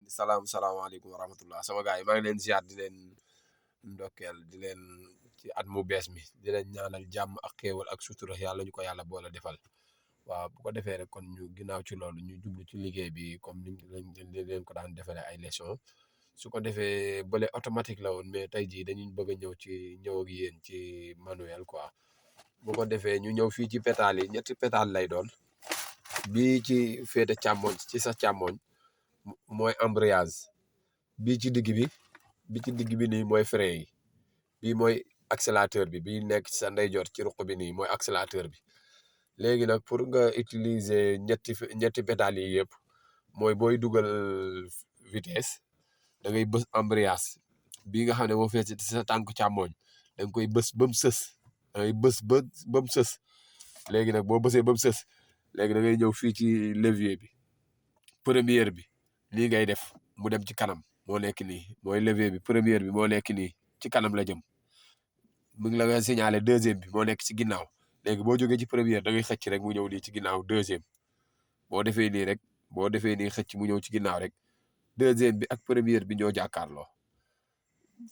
salaamaaleykum wa rahmatullah sama gars yi maa ngi leen ziar di leen ndokkeel di leen ci at mu bees mi di leen ñaanal jàmm ak xéewal ak sutura yàlla ñu ko yàlla boole defal waaw bu ko defee rek kon ñu ginnaaw ci loolu ñu jublu ci liggéey bi comme ni leen ko daan defalee ay leçon su ko defee bële automatique la woon mais tey jii dañuy bëgg a ñëw ak yéen ci manuel quoi bu ko defee ñu ñëw fii ci pétale yi ñetti pétale lay doon bii ci féete càmmoñ ci sa càmmoñ mooy embrayage bii ci digg bi nii mooy frein yi bii mooy accélérateur bi bii nekk ci sa ndeyjoor ci ruq bi nii mooy accélérateur bi léegi nag pour nga utiliser ñetti pétales yi yëpp mooy booy dugal vitesse da ngay bës embrayage bii nga xam ne moo fees ci sa tànku càmmooñ da nga koy bës ba mu sës da ngay bës ba mu sës léegi nag boo bësee ba mu sës léegi da ngay ñëw fii ci levier bi première bi lii ngay def mu dem ci kanam moo nekk nii mooy levier bi première bi moo nekk nii ci kanam la jëm mu ngi la nga signalé deuxième bi moo nekk ci ginnaaw léegi boo jógee ci première da ngay xëcc rek mu ñëw nii ci ginnaaw deuxième boo defee nii rek boo defee nii xëcc mu ñëw ci ginnaaw rek deuxième bi ak première bi ñoo jàkkaarloo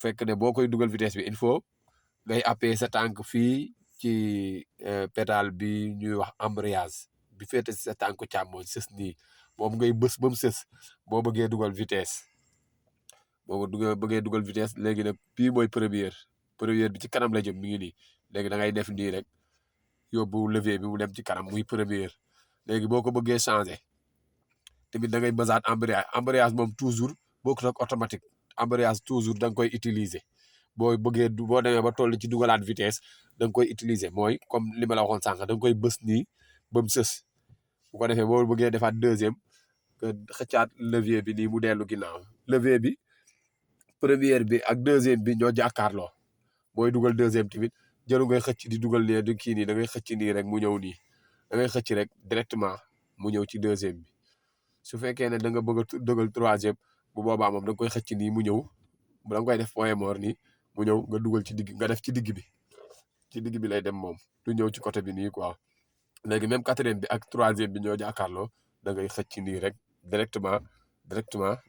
fekk ne boo koy dugal vitesse bi il faut ngay appuyer sa tànk fii ci pédale bi ñuy wax embrayage bi féete si sa tànku càmmooñ sës nii moom ngay bës ba mu sës boo bëggee dugal vitesse léegi nag bii mooy première bi ci kanam la jëm mi ngi nii léegi da ngay def nii rek yóbbu levier bi mu dem ci kanam muy première léegi boo ko bëggee changer tamit da ngay bësaat embrayage moom toujours bokkut ak automatique embrayage toujours da nga koy utiliser boo demee ba toll ci dugalaat vitesse da nga koy utiliser mooy comme li ma la waxoon sànq da nga koy bës nii ba mu sës bu ko defee boo bëggee defaat deuxième que xëccaat levier bi nii mu dellu ginnaaw levier bi première bi ak deuxième bi ñoo jàkkaarloo booy dugal deuxième tamit jëlu ngay xëcc di dugal nii du kii nii da ngay xëcc nii rek mu ñëw nii da ngay xëcc rek directement mu ñëw ci deuxième bi su fekkee ne da nga bëgg a dugal troisième bu boobaa moom da nga koy xëcc nii mu ñëw da nga koy def point mort nii mu ñëw nga dugal ci digg nga def ci digg bi lay dem moom du ñëw ci côté bi nii quoi léegi même quatrième bi ak troisième bi ñoo jàkkaarloo da ngay xëcc nii rek directement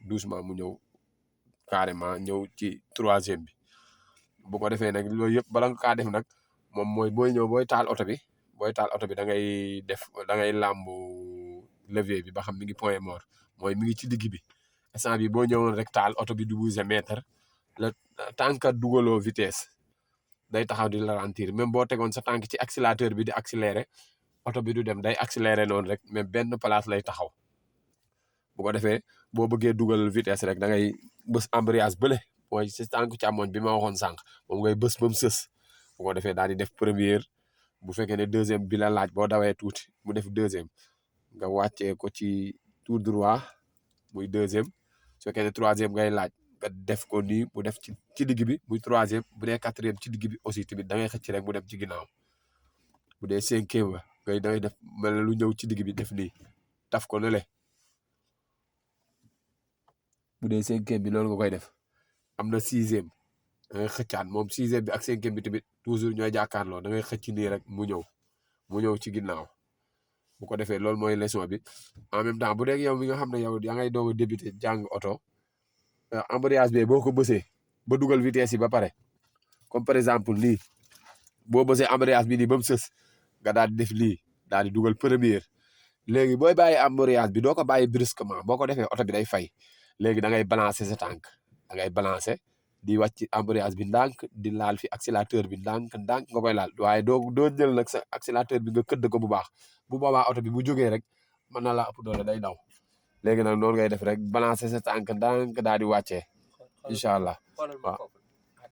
doucement mu ñëw carrément ñëw ci troisième bi bu ko defee nag loolu yëpp bala nga kaa def nag moom mooy booy taal oto bi da ngay làmbu levier bi ba xam mi ngi point mort mooy mi ngi ci digg bi instant bi boo ñëwoon rek taal oto bi du bouger mètre la tant que dugaloo vitesse day taxaw di ralentir même boo tegoon sa tànk ci accélérateur bi di accélérer oto bi du dem day accélérer noonu rek mais benn place lay taxaw bu ko defee boo bëggee dugal vitesse rek da ngay bës embrayage bële mooy si tànk càmmoñ bi ma waxoon sànq moom ngay bës ba mu sës bu ko defee daal di def première bu fekkee ne deuxième bi la laaj boo dawee tuuti mu def deuxième nga wàccee ko ci tout droit muy deuxième su fekkee ne troisième ngay laaj nga def ko nii mu def ci digg bi muy troisième bu dee quatrième ci digg bi aussi tamit da ngay xëcc rek mu dem ci ginnaaw bu dee cinquième ba da ngay def mel ne lu ñëw ci digg bi def nii taf ko ne le bu dee cinquième bi loolu nga koy def am na sixième da ngay xëccaat moom sixième bi ak cinquième bi tamit toujours ñooy jàkkaarloo da ngay xëcc nii rek mu ñëw ci ginnaaw bu ko defee loolu mooy leçon bi en même temps bu dee yow mi nga xam ne yow yaa ngay doog a débuter jàng oto embrayage bi boo ko bësee ba dugal vitesse yi ba pare comme par exemple nii boo bësee embrayage bi nii ba mu sës nga daal di def lii daal di dugal première léegi booy bàyyi embrayage bi doo ko bàyyi brusquement boo ko defee oto bi day fay léegi da ngay balancer sa tànk da ngay balancer di wàcc embrayage bi ndànk di laal fi accélérateur bi ndànk nga koy laal waaye doo jël nag sa accélérateur bi nga këdd ko bu baax bu boobaa oto bi bu jógee rek mën na laa ëpp doole day daw léegi nag noonu ngay def rek balancer sa tànk ndànk daal di wàccee incha allah waaw